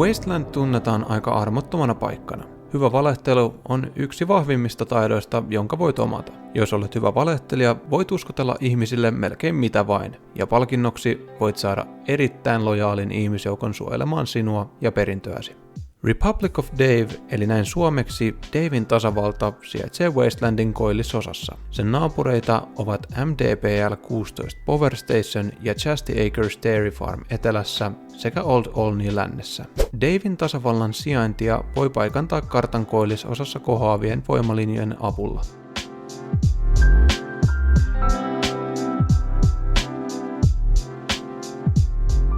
Wasteland tunnetaan aika armottomana paikkana. Hyvä valehtelu on yksi vahvimmista taidoista, jonka voit omata. Jos olet hyvä valehtelija, voit uskotella ihmisille melkein mitä vain, ja palkinnoksi voit saada erittäin lojaalin ihmisjoukon suojelemaan sinua ja perintöäsi. Republic of Dave, eli näin suomeksi Daven tasavalta, sijaitsee Wastelandin koillisosassa. Sen naapureita ovat MDPL 16 Power Station ja Chasty Acres Dairy Farm etelässä sekä Old Olney lännessä. Daven tasavallan sijaintia voi paikantaa kartan koillisosassa kohoavien voimalinjojen avulla.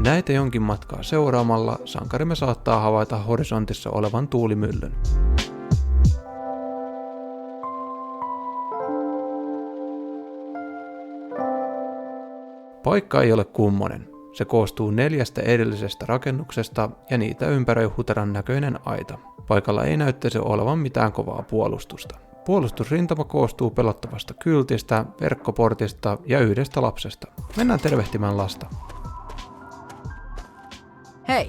Näitä jonkin matkaa seuraamalla Sankarimme saattaa havaita horisontissa olevan tuulimyllyn. Paikka ei ole kummonen. Se koostuu 4 erillisestä rakennuksesta ja niitä ympäröi huteran näköinen aita. Paikalla ei näyttäisi olevan mitään kovaa puolustusta. Puolustusrintama koostuu pelottavasta kyltistä, verkkoportista ja 1 lapsesta. Mennään tervehtimään lasta. Hey,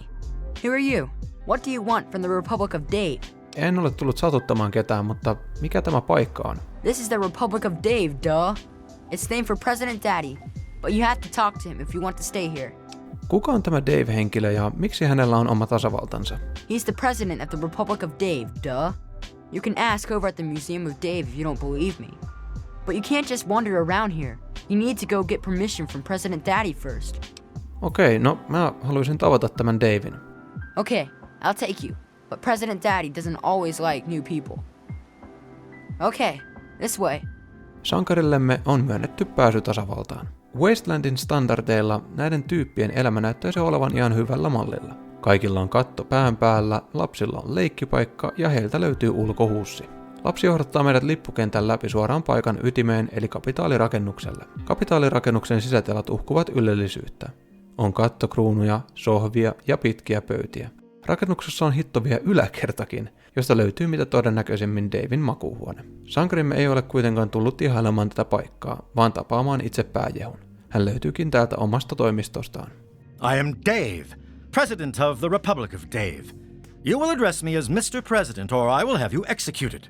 who are you? What do you want from the Republic of Dave? En ole tullut satuttamaan ketään, mutta mikä tämä paikka on? This is the Republic of Dave, duh. It's named for President Daddy, but you have to talk to him if you want to stay here. Kuka on tämä Dave-henkilö ja miksi hänellä on oma tasavaltansa? He's the president of the Republic of Dave, duh. You can ask over at the Museum of Dave if you don't believe me. But you can't just wander around here. You need to go get permission from President Daddy first. Okei, no mä haluaisin tavata tämän Daven. Okay, I'll take you. But President Daddy doesn't always like new people. Okay, this way. Sankarillemme on myönnetty pääsy tasavaltaan. Wastelandin standardeilla näiden tyyppien elämä näyttäisi olevan ihan hyvällä mallilla. Kaikilla on katto pään päällä, lapsilla on leikkipaikka ja heiltä löytyy ulkohuussi. Lapsi johdattaa meidät lippukentän läpi suoraan paikan ytimeen eli kapitaalirakennukselle. Kapitaalirakennuksen sisätilat uhkuvat ylellisyyttä. On kattokruunuja, sohvia ja pitkiä pöytiä. Rakennuksessa on hittovia yläkertakin, josta löytyy mitä todennäköisemmin Daven makuuhuone. Sankarimme ei ole kuitenkaan tullut ihailemaan tätä paikkaa, vaan tapaamaan itse pääjehun. Hän löytyykin täältä omasta toimistostaan. I am Dave, President of the Republic of Dave. You will address me as Mr. President or I will have you executed.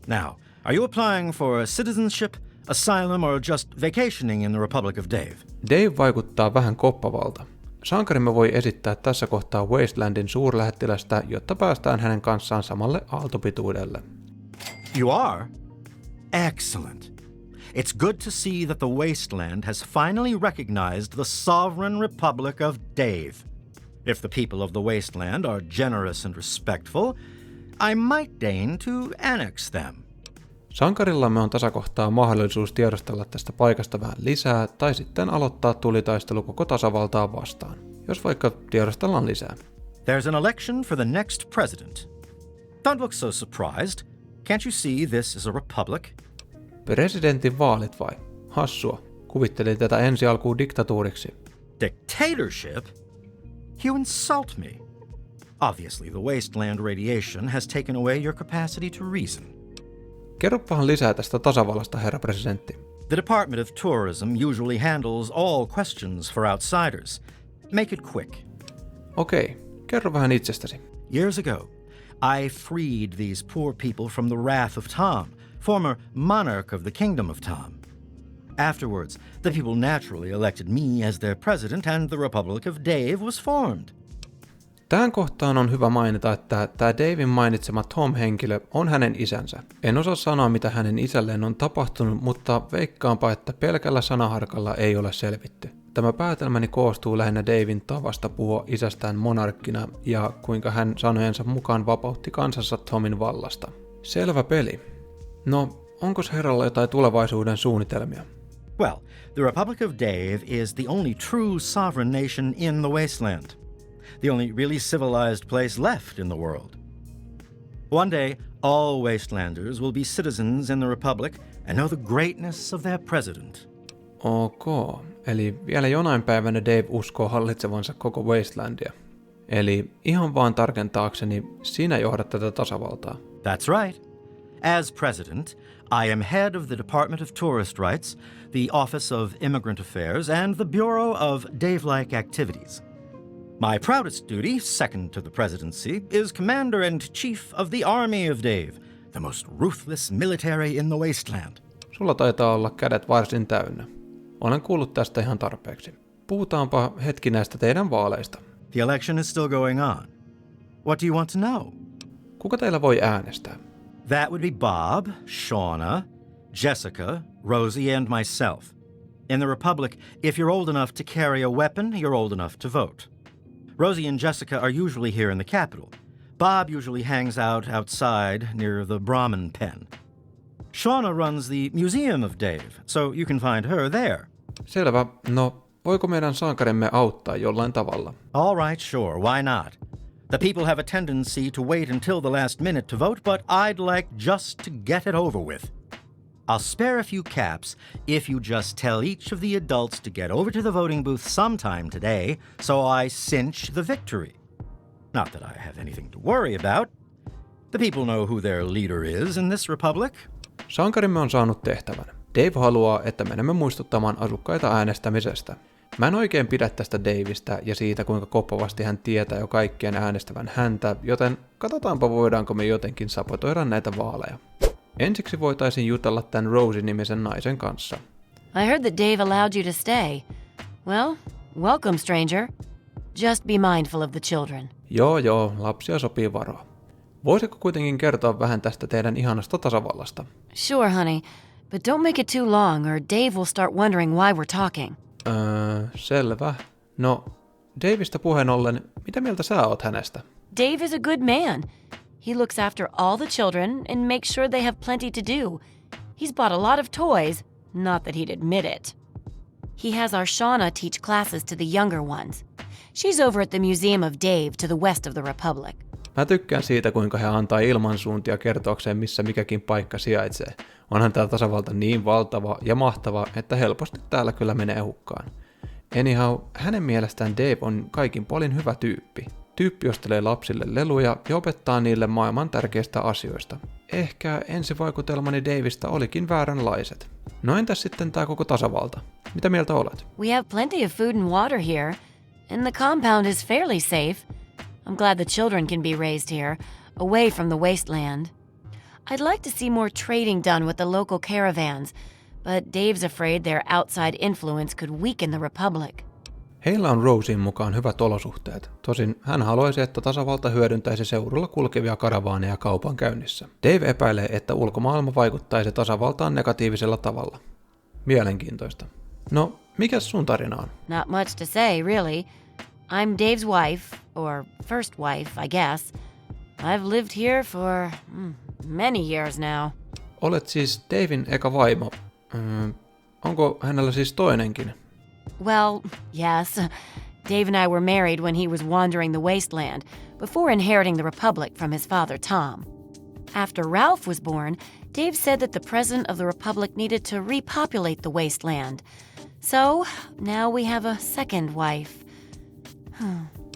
Now, are you applying for citizenship, asylum or just vacationing in the Republic of Dave? Dave vaikuttaa vähän koppavalta. Sankarimme voi esittää tässä kohtaa Wastelandin suurlähettilästä, jotta päästään hänen kanssaan samalle aaltopituudelle. You are? Excellent. It's good to see that the Wasteland has finally recognized the sovereign Republic of Dave. If the people of the Wasteland are generous and respectful, I might deign to annex them. Sankarillamme on tasakohtaa mahdollisuus tiedostella tästä paikasta vähän lisää tai sitten aloittaa tulitaistelu koko tasavaltaa vastaan, jos vaikka tiedostellaan lisää. There's an election for the next president. Don't look so surprised. Can't you see this is a republic? Presidentin vaalit vai? Hassua. Kuvittelin tätä ensi alkuun diktatuuriksi. Dictatorship? You insult me. Obviously the wasteland radiation has taken away your capacity to reason. Kerropahan lisää tästä tasavallasta, herra presidentti. The Department of Tourism usually handles all questions for outsiders. Make it quick. Okei, kerro vähän itsestäsi. Years ago, I freed these poor people from the wrath of Tom, former monarch of the Kingdom of Tom. Afterwards, the people naturally elected me as their president and the Republic of Dave was formed. Tähän kohtaan on hyvä mainita, että tämä Daven mainitsema Tom-henkilö on hänen isänsä. En osaa sanoa, mitä hänen isälleen on tapahtunut, mutta veikkaanpa, että pelkällä sanaharkalla ei ole selvitty. Tämä päätelmäni koostuu lähinnä Daven tavasta puhua isästään monarkkina ja kuinka hän sanojensa mukaan vapautti kansansa Tomin vallasta. Selvä peli. No, onko herralla jotain tulevaisuuden suunnitelmia? Well, the Republic of Dave is the only true sovereign nation in the Wasteland. The only really civilized place left in the world. One day, all Wastelanders will be citizens in the Republic and know the greatness of their president. Ok, eli vielä jonain päivänä Dave uskoo hallitsevansa koko Wastelandia. Eli ihan vaan tarkentaakseni, sinä johdat tätä tasavaltaa. That's right. As president, I am head of the Department of Tourist Rights, the Office of Immigrant Affairs, and the Bureau of Dave-like Activities. My proudest duty, second to the presidency, is commander and chief of the army of Dave, the most ruthless military in the Wasteland. Sulla taitaa olla kädet varsin täynnä. Olen kuullut tästä ihan tarpeeksi. Puhutaanpa hetki näistä teidän vaaleista. The election is still going on. What do you want to know? Kuka teillä voi äänestää? That would be Bob, Shauna, Jessica, Rosie, and myself. In the Republic, if you're old enough to carry a weapon, you're old enough to vote. Rosie and Jessica are usually here in the capital. Bob usually hangs out outside near the Brahmin pen. Shauna runs the Museum of Dave, so you can find her there. Selvä. No, voiko meidän sankarimme auttaa jollain tavalla? All right, sure, why not? The people have a tendency to wait until the last minute to vote, but I'd like just to get it over with. I'll spare a few caps if you just tell each of the adults to get over to the voting booth sometime today, so I cinch the victory. Not that I have anything to worry about. The people know who their leader is in this republic. Sankarimme on saanut tehtävän. Dave haluaa, että menemme muistuttamaan asukkaita äänestämisestä. Mä en oikein pidä tästä Davista ja siitä, kuinka koppavasti hän tietää jo kaikkien äänestävän häntä, joten katsotaanpa voidaanko me jotenkin sabotoida näitä vaaleja. Ensiksi voitaisiin jutella tämän Rosie-nimisen naisen kanssa. I heard that Dave allowed you to stay. Well, welcome, stranger. Just be mindful of the children. Joo, lapsia sopii varoa. Voisitko kuitenkin kertoa vähän tästä teidän ihanasta tasavallasta? Sure, honey, but don't make it too long or Dave will start wondering why we're talking. Selvä. No, Davista puheen ollen, mitä mieltä sä oot hänestä? Dave is a good man. He looks after all the children and makes sure they have plenty to do. He's bought a lot of toys, not that he'd admit it. He has our Shauna teach classes to the younger ones. She's over at the Museum of Dave to the west of the Republic. Mä tykkään siitä, kuinka he antaa ilmansuuntia kertoakseen, missä mikäkin paikka sijaitsee. Onhan tää tasavalta niin valtava ja mahtava, että helposti täällä kyllä menee hukkaan. Anyhow, hänen mielestään Dave on kaikin puolin hyvä tyyppi. Tyyppi ostelee lapsille leluja ja opettaa niille maailman tärkeistä asioista. Ehkä ensivaikutelmani Davista olikin vääränlaiset. No entäs sitten tää koko tasavalta? Mitä mieltä olet? We have plenty of food and water here, and the compound is fairly safe. I'm glad the children can be raised here, away from the wasteland. I'd like to see more trading done with the local caravans, but Dave's afraid their outside influence could weaken the Republic. Heillä on Rosien mukaan hyvät olosuhteet, tosin hän haluaisi, että tasavalta hyödyntäisi seudulla kulkevia karavaaneja kaupan käynnissä. Dave epäilee, että ulkomaailma vaikuttaisi tasavaltaan negatiivisella tavalla. Mielenkiintoista. No, mikäs sun tarina on? Not much to say, really. I'm Dave's wife, or first wife, I guess. I've lived here for many years now. Olet siis Daven eka vaimo. Onko hänellä siis toinenkin? Well, yes. Dave and I were married when he was wandering the wasteland, before inheriting the Republic from his father, Tom. After Ralph was born, Dave said that the President of the Republic needed to repopulate the wasteland. So, now we have a second wife.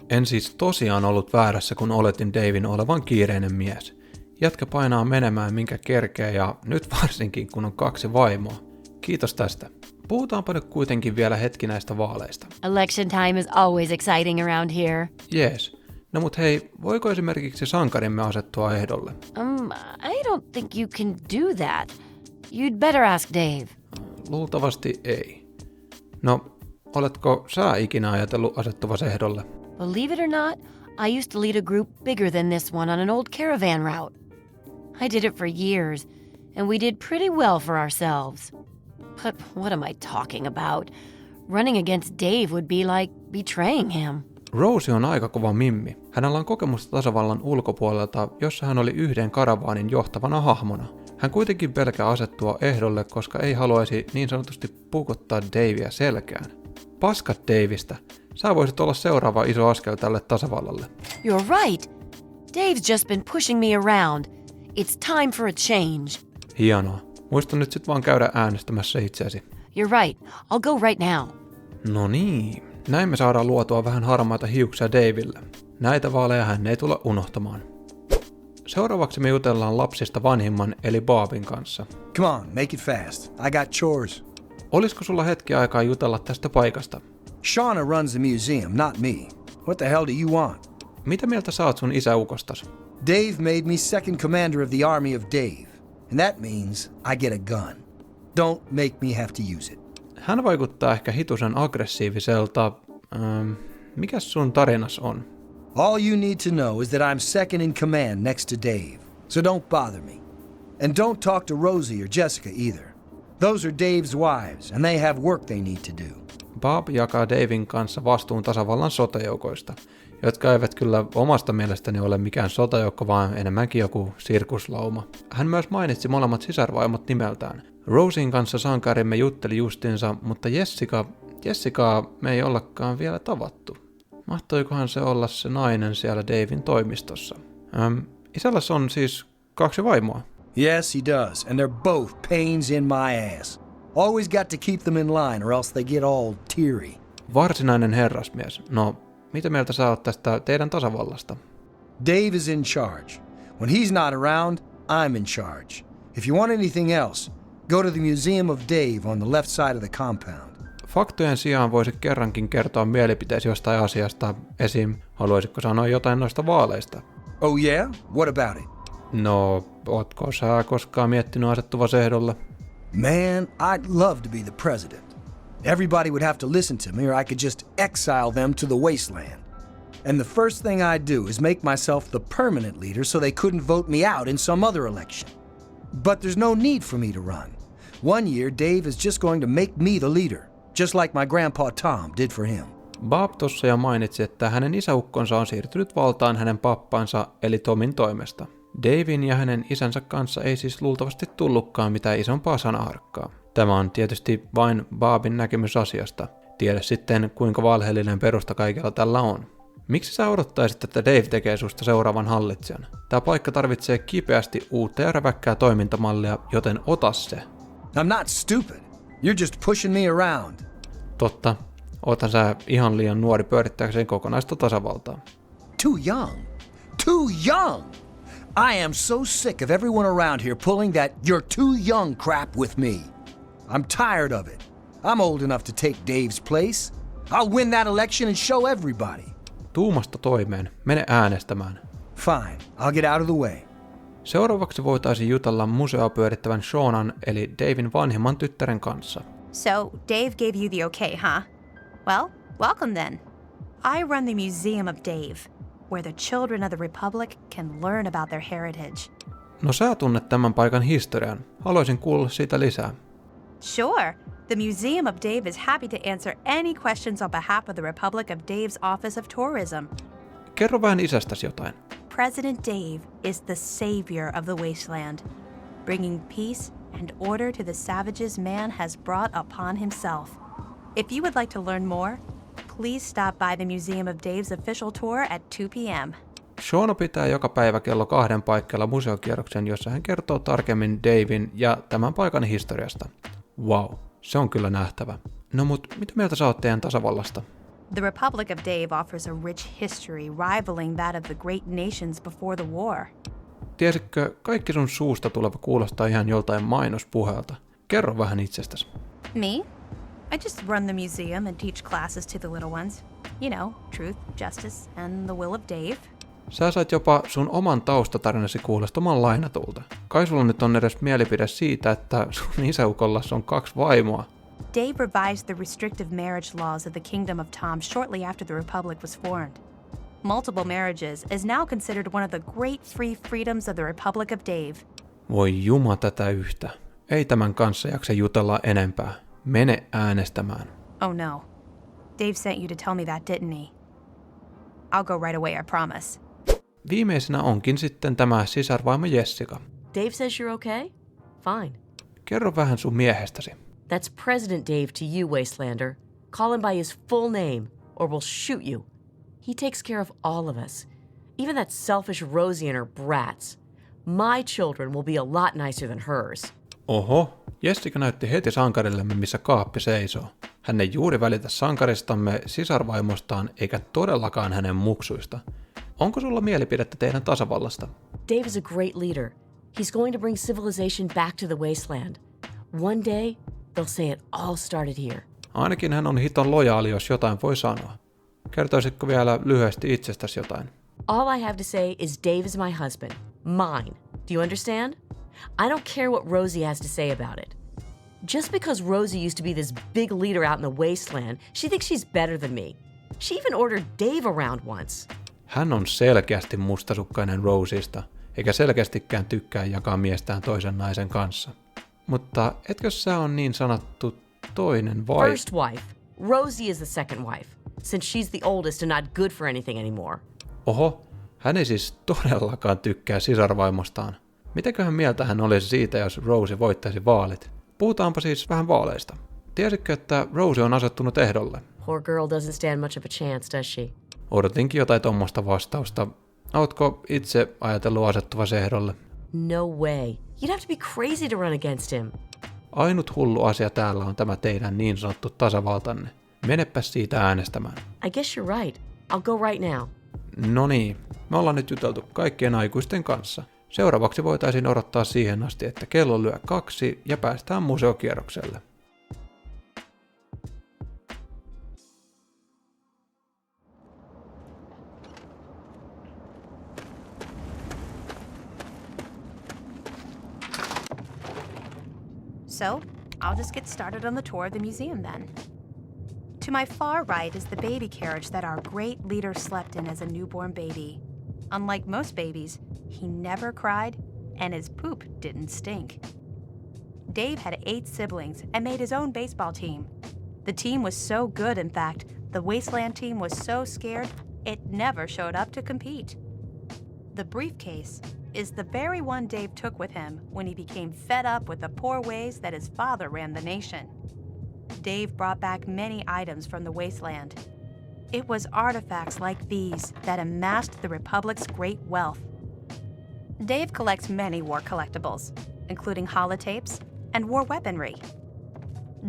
En siis tosiaan ollut väärässä, kun oletin Daven olevan kiireinen mies. Jätkä painaa menemään minkä kerkeä ja nyt varsinkin kun on 2 vaimoa. Kiitos tästä. Puhutaanpa nyt kuitenkin vielä hetki näistä vaaleista. Election time is always exciting around here. Jees. No mut hei, voiko esimerkiksi Sankarimme asettua ehdolle? I don't think you can do that. You'd better ask Dave. Luultavasti ei. No, oletko sä ikinä ajatellut asettuvasi ehdolle? Believe it or not, I used to lead a group bigger than this one on an old caravan route. I did it for years, and we did pretty well for ourselves. But what am I talking about? Running against Dave would be like betraying him. Rosie on aika kova mimmi. Hänellä on kokemusta tasavallan ulkopuolelta, jossa hän oli yhden karavaanin johtavana hahmona. Hän kuitenkin pelkää asettua ehdolle, koska ei haluaisi niin sanotusti pukottaa Davea selkään. Paskat Davista. Sä voisit olla seuraava iso askel tälle tasavallalle. You're right. Dave's just been pushing me around. It's time for a change. Hienoa. Muista nyt sit vaan käydä äänestämässä itseäsi. You're right. I'll go right now. No niin. Näin me saadaan luotua vähän harmaita hiuksia Daville. Näitä vaaleja hän ei tule unohtamaan. Seuraavaksi me jutellaan lapsista vanhimman eli Bobin kanssa. Come on, make it fast. I got chores. Olisiko sulla hetki aikaa jutella tästä paikasta? Shauna runs the museum, not me. What the hell do you want? Mitä mieltä sä oot sun isäukostas? Dave made me second commander of the army of Dave. And that means I get a gun. Don't make me have to use it. Hän vaikuttaa ehkä hitusen aggressiiviselta. Mikäs sun tarinas on? All you need to know is that I'm second in command next to Dave. So don't bother me. And don't talk to Rosie or Jessica either. Those are Dave's wives, and they have work they need to do. Bob jakaa Davin kanssa vastuun tasavallan sotajoukoista, jotka eivät kyllä omasta mielestäni ole mikään sotajoukko, vaan enemmänkin joku sirkuslauma. Hän myös mainitsi molemmat sisarvaimot nimeltään. Rosien kanssa Sankarimme jutteli justinsa, mutta Jessicaa me ei ollakaan vielä tavattu. Mahtoikohan se olla se nainen siellä Davin toimistossa? Isälläs on siis 2 vaimoa. Yes, he does, and they're both pains in my ass. Always got to keep them in line or else they get all teary. Varsinainen herrasmies. No, mitä mieltä sä oot tästä teidän tasavallasta? Dave is in charge. When he's not around, I'm in charge. If you want anything else, go to the Museum of Dave on the left side of the compound. Faktojen sijaan voisi kerrankin kertoa mielipiteesi jostain asiasta. Esim. Haluaisitko sanoa jotain noista vaaleista? Oh yeah? What about it? No, ootko sä koskaan miettinyt asettuvasi ehdolle? Man, I'd love to be the president. Everybody would have to listen to me or I could just exile them to the Wasteland. And the first thing I'd do is make myself the permanent leader so they couldn't vote me out in some other election. But there's no need for me to run. One year, Dave is just going to make me the leader, just like my grandpa Tom did for him. Bob tossa jo mainitsi, että hänen isäukkonsa on siirtynyt valtaan hänen pappansa eli Tomin toimesta. Davin ja hänen isänsä kanssa ei siis luultavasti tullutkaan mitään isompaa sanaharkkaa. Tämä on tietysti vain Bobin näkemys asiasta. Tiedä sitten, kuinka valheellinen perusta kaikella tällä on. Miksi sä odottaisit, että Dave tekee susta seuraavan hallitsijan? Tää paikka tarvitsee kipeästi uutta ja räväkkää toimintamallia, joten ota se. I'm not stupid. You're just pushing me around. Totta. Oothan sä ihan liian nuori pyörittääkseen kokonaista tasavaltaa. Too young. Too young! I am so sick of everyone around here pulling that "you're too young" crap with me. I'm tired of it. I'm old enough to take Dave's place. I'll win that election and show everybody. Tuumasta toimeen. Mene äänestämään. Fine, I'll get out of the way. Seuraavaksi voitaisiin jutella museoa pyörittävän Shaunan eli Davin vanhemman tyttären kanssa. So, Dave gave you the okay, huh? Well, welcome then. I run the Museum of Dave, where the children of the Republic can learn about their heritage. No sä tunnet tämän paikan historian. Haluaisin kuulla siitä lisää. Sure. The Museum of Dave is happy to answer any questions on behalf of the Republic of Dave's Office of Tourism. Kerro vähän isästäsi jotain. President Dave is the savior of the wasteland, bringing peace and order to the savages man has brought upon himself. If you would like to learn more, please stop by the Museum of Dave's official tour at 2 p.m. Shauna pitää joka päivä kello 2 paikalla museokierroksen, jossa hän kertoo tarkemmin Davin ja tämän paikan historiasta. Wow, se on kyllä nähtävä. No mut, mitä mieltä sä oot teidän tasavallasta? The Republic of Dave offers a rich history rivaling that of the great nations before the war. Tiesitkö, kaikki sun suusta tuleva kuulostaa ihan joltain mainospuheelta. Kerro vähän itsestäsi. Me? I just run the museum and teach classes to the little ones. You know, truth, justice, and the will of Dave. Sä sait jopa sun oman taustatarinasi kuulostamaan lainatulta. Kai sulla nyt on edes mielipide siitä, että sun isäukollas on 2 vaimoa. Dave revised the restrictive marriage laws of the Kingdom of Tom shortly after the Republic was formed. Multiple marriages is now considered one of the great free freedoms of the Republic of Dave. Voi juma tätä yhtä. Ei tämän kanssa jaksa jutella enempää. Mene äänestämään. Oh no. Dave sent you to tell me that, didn't he? I'll go right away, I promise. Viimeisenä onkin sitten tämä sisarvaimo Jessica. Dave says you're okay? Fine. Kerro vähän sun miehestäsi. That's President Dave to you, Wastelander. Call him by his full name, or we'll shoot you. He takes care of all of us. Even that selfish Rosie and her brats. My children will be a lot nicer than hers. Oho, Jessica näytti heti sankarillemme, missä kaappi seisoo. Hän ei juuri välitä sankaristamme, sisarvaimostaan, eikä todellakaan hänen muksuista. Onko sulla mielipidettä teidän tasavallasta? Dave is a great leader. He's going to bring civilization back to the wasteland. One day, they'll say it all started here. Ainakin hän on hiton lojaali, jos jotain voi sanoa. kertoisitko vielä lyhyesti itsestäsi jotain? All I have to say is Dave is my husband. Mine. Do you understand? I don't care what Rosie has to say about it. Just because Rosie used to be this big leader out in the wasteland, she thinks she's better than me. She even ordered Dave around once. Hän on selkeästi mustasukkainen Rosiesta, eikä selkeästikään tykkää jakaa miestään toisen naisen kanssa. Mutta etkö sä on niin sanottu toinen vai? First wife. Rosie is the second wife, since she's the oldest and not good for anything anymore. Oho, hän ei siis todellakaan tykkää sisarvaimostaan. Mitäköhän mieltä hän olisi siitä, jos Rosie voittaisi vaalit? Puhutaanpa siis vähän vaaleista. Tiesitkö, että Rosie on asettunut ehdolle? Poor girl doesn't stand much of a chance, does she? Odotinkin jotain tommoista vastausta. Ootko itse ajatellut asettuvasi ehdolle? No way. You'd have to be crazy to run against him. Ainut hullu asia täällä on tämä teidän niin sanottu tasavaltanne. Menepä siitä äänestämään. I guess you're right. I'll go right now. No niin, me ollaan nyt juteltu kaikkien aikuisten kanssa. Seuraavaksi voitaisiin odottaa siihen asti, että kello lyö 2 ja päästään museokierrokselle. So, I'll just get started on the tour of the museum then. To my far right is the baby carriage that our great leader slept in as a newborn baby. Unlike most babies, he never cried, and his poop didn't stink. Dave had 8 siblings and made his own baseball team. The team was so good, in fact, the Wasteland team was so scared, it never showed up to compete. The briefcase is the very one Dave took with him when he became fed up with the poor ways that his father ran the nation. Dave brought back many items from the Wasteland. It was artifacts like these that amassed the Republic's great wealth. Dave collects many war collectibles, including holotapes and war weaponry.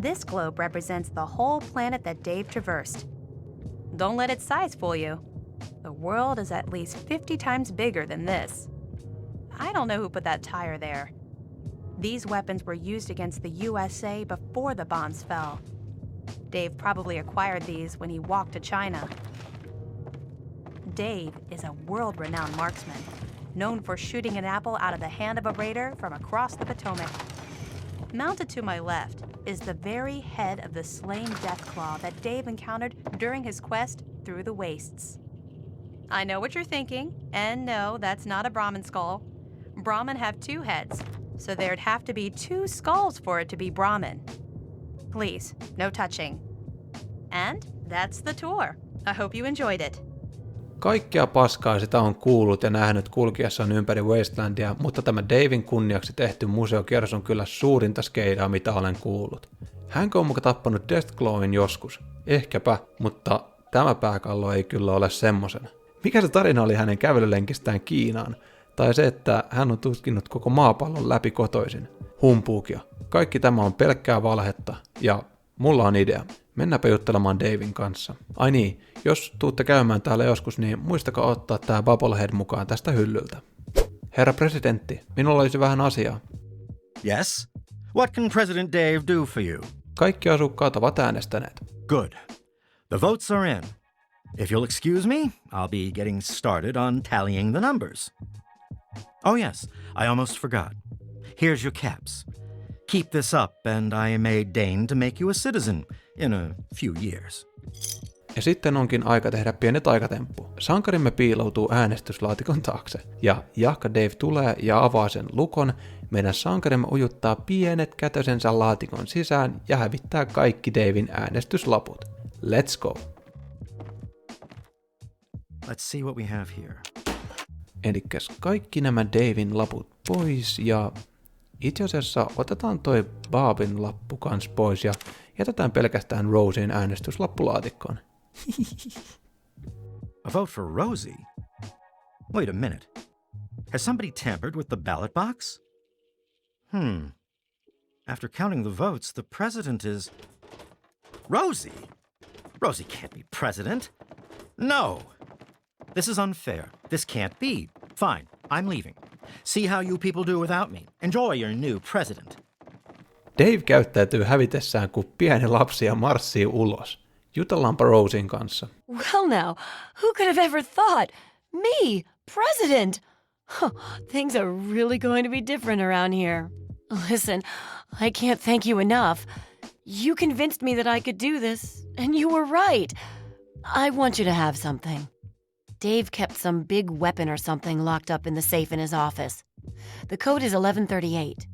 This globe represents the whole planet that Dave traversed. Don't let its size fool you. The world is at least 50 times bigger than this. I don't know who put that tire there. These weapons were used against the USA before the bombs fell. Dave probably acquired these when he walked to China. Dave is a world-renowned marksman, known for shooting an apple out of the hand of a raider from across the Potomac. Mounted to my left is the very head of the slain Deathclaw that Dave encountered during his quest through the wastes. I know what you're thinking, and no, that's not a Brahmin skull. Brahmin have 2 heads, so there'd have to be 2 skulls for it to be Brahmin. Please, no touching. And that's the tour. I hope you enjoyed it. Kaikkea paskaa sitä on kuullut ja nähnyt kulkiessaan ympäri Wastelandia, mutta tämä Davin kunniaksi tehty museokierros on kyllä suurinta skeidaa, mitä olen kuullut. Hänkö on muka tappanut Deathclawin joskus? Ehkäpä, mutta tämä pääkallo ei kyllä ole semmosena. Mikä se tarina oli hänen kävelylenkistään Kiinaan? Tai se, että hän on tutkinut koko maapallon läpi kotoisin. Humpuukia. Kaikki tämä on pelkkää valhetta, ja mulla on idea. Mennäänpä juttelemaan Davin kanssa. Ai niin, jos tuutte käymään täällä joskus, niin muistakaa ottaa tää Bubblehead mukaan tästä hyllyltä. Herra presidentti, minulla olisi vähän asiaa. Yes? What can President Dave do for you? Kaikki asukkaat ovat äänestäneet. Good. The votes are in. If you'll excuse me, I'll be getting started on tallying the numbers. Oh yes, I almost forgot. Here's your caps. Keep this up and I may deign to make you a citizen in a few years. Ja sitten onkin aika tehdä pieni taikatemppu. Sankarimme piiloutuu äänestyslaatikon taakse. Ja jahka Dave tulee ja avaa sen lukon, meidän sankarimme ujuttaa pienet kätösensä laatikon sisään ja hävittää kaikki Davin äänestyslaput. Let's go! Let's see what we have here. Elikkäs kaikki nämä Davin laput pois ja itse asiassa otetaan toi Bobin lappu kans pois ja jätetään pelkästään Rosien äänestyslappulaatikkoon. A vote for Rosie? Wait a minute. Has somebody tampered with the ballot box? After counting the votes, the president is... Rosie! Rosie can't be president. No! This is unfair. This can't be. Fine, I'm leaving. See how you people do without me. Enjoy your new president. Dave käyttäytyy hävitessään kuin pieni lapsi ja marssii ulos. Jutellaanpa Rosen kanssa. Well now, who could have ever thought? Me, president! Huh, things are really going to be different around here. Listen, I can't thank you enough. You convinced me that I could do this, and you were right. I want you to have something. Dave kept some big weapon or something locked up in the safe in his office. The code is 1138.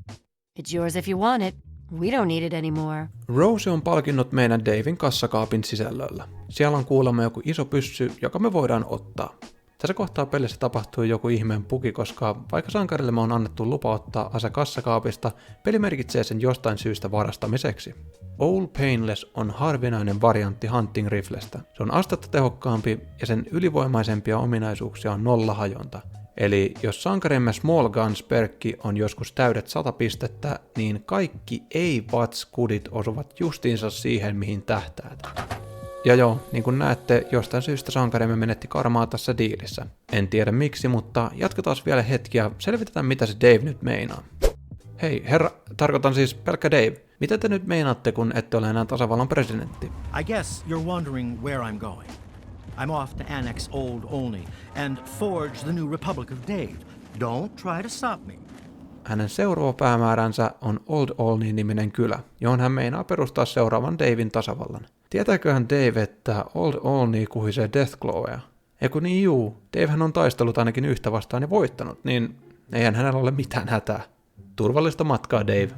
It's yours if you want it. We don't need it anymore. Rose on palkinnut meidän Daven kassakaapin sisällöllä. Siellä on kuulemma joku iso pyssy, joka me voidaan ottaa. Tässä kohtaa pelissä tapahtuu joku ihmeen puki, koska vaikka sankarille on annettu lupa ottaa ase kassakaapista, peli merkitsee sen jostain syystä varastamiseksi. Old Painless on harvinainen variantti hunting riflestä. Se on astetta tehokkaampi ja sen ylivoimaisempia ominaisuuksia on nollahajonta. Eli jos Sankarimme Small Guns-perkki on joskus täydet 100 pistettä, niin kaikki ei-vats-kudit osuvat justiinsa siihen, mihin tähtäät. Ja joo, niin kuin näette, jostain syystä Sankarimme menetti karmaa tässä diilissä. En tiedä miksi, mutta jatketaan vielä hetki ja selvitetään mitä se Dave nyt meinaa. Hei, herra, tarkoitan siis pelkkä Dave. Mitä te nyt meinaatte, kun ette ole enää tasavallan presidentti? I guess you're wondering where I'm going. I'm off to annex Old Olney and forge the new Republic of Dave. Don't try to stop me. Hänen seuraava päämääränsä on Old Olney-niminen kylä, johon hän meinaa perustaa seuraavan Daven tasavallan. Tietääköhän Dave, että Old Olney kuhisee Deathclawia? Eiku niin juu, Davehän on taistellut ainakin yhtä vastaan ja voittanut, niin eihän hänellä ole mitään hätää. Turvallista matkaa, Dave.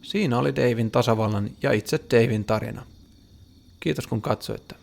Siinä oli Daven tasavallan ja itse Daven tarina. Kiitos kun katsoitte.